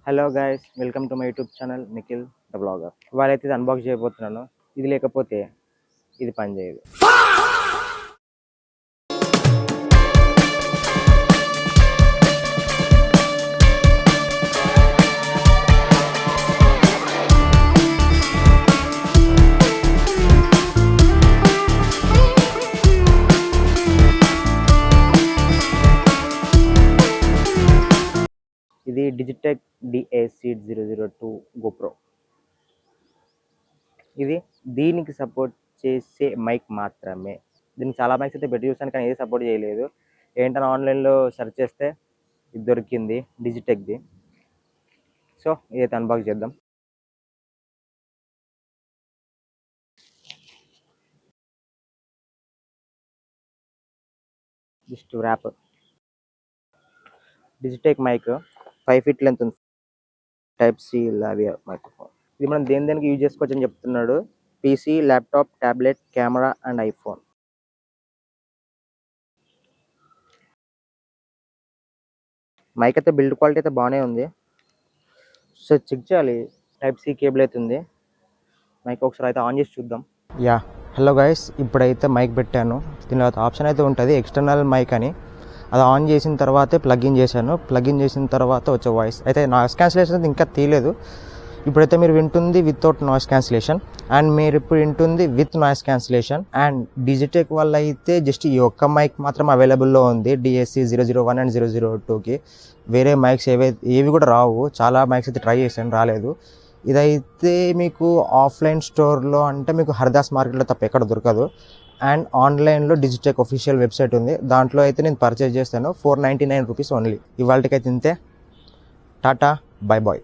Hello guys, welcome to my YouTube channel Nikhil the blogger. వాళ్ళైతే ఇది unbox చేయబోతున్నాను. ఇది లేకపోతే ఇది పని చేయదు. ఇది డిజిటెక్ DA-C002 GoPro. ఇది దీనికి సపోర్ట్ చేసే మైక్ మాత్రమే. దీనికి చాలా మైక్స్ అయితే పెట్టి చూసాను, కానీ ఏది సపోర్ట్ చేయలేదు. ఏంటని ఆన్లైన్లో సెర్చ్ చేస్తే ఇది దొరికింది, డిజిటెక్ది. సో ఇదైతే అన్బాక్స్ చేద్దాం. Just wrap. Digitek mic 5 feet length ఉంది. Type-C లావియర్ microphone. ఇది మనం దేనికి యూజ్ చేసుకోవచ్చు అని చెప్తున్నాడు. PC, laptop, tablet, camera and iPhone. Mic అయితే బిల్డ్ క్వాలిటీ అయితే బాగానే ఉంది. సో చెక్ చేయాలి. Type-C కేబుల్ అయితే ఉంది. మైక్ ఒకసారి అయితే ఆన్ చేసి చూద్దాం. హలో గైస్, ఇప్పుడైతే మైక్ పెట్టాను. దీనిలో ఆప్షన్ అయితే ఉంటుంది ఎక్స్టర్నల్ మైక్ అని. అది ఆన్ చేసిన తర్వాతే ప్లగ్ఇన్ చేశాను. ప్లగ్ఇన్ చేసిన తర్వాత వచ్చే వాయిస్ అయితే నాయిస్ క్యాన్సిలేషన్ అయితే ఇంకా తీయలేదు. ఇప్పుడైతే మీరు వింటుంది వితౌట్ నాయిస్ క్యాన్సిలేషన్, అండ్ మీరు ఇప్పుడు వింటుంది with noise cancellation. And Digitek వల్ల అయితే జస్ట్ ఈ ఒక్క మైక్ మాత్రం అవైలబుల్లో ఉంది, DAC-001 అండ్ 002కి. వేరే మైక్స్ ఏవి కూడా రావు. చాలా మైక్స్ అయితే ట్రై చేశాను, రాలేదు. ఇదైతే మీకు ఆఫ్లైన్ స్టోర్లో అంటే మీకు హరిదాస్ మార్కెట్లో తప్ప ఎక్కడ దొరకదు. అండ్ ఆన్లైన్లో డిజిటెక్ అఫీషియల్ వెబ్సైట్ ఉంది, దాంట్లో అయితే నేను పర్చేజ్ చేస్తాను. 499 రూపీస్ ఓన్లీ. ఇవాళకైతే ఇంతే. Tata, bye bye.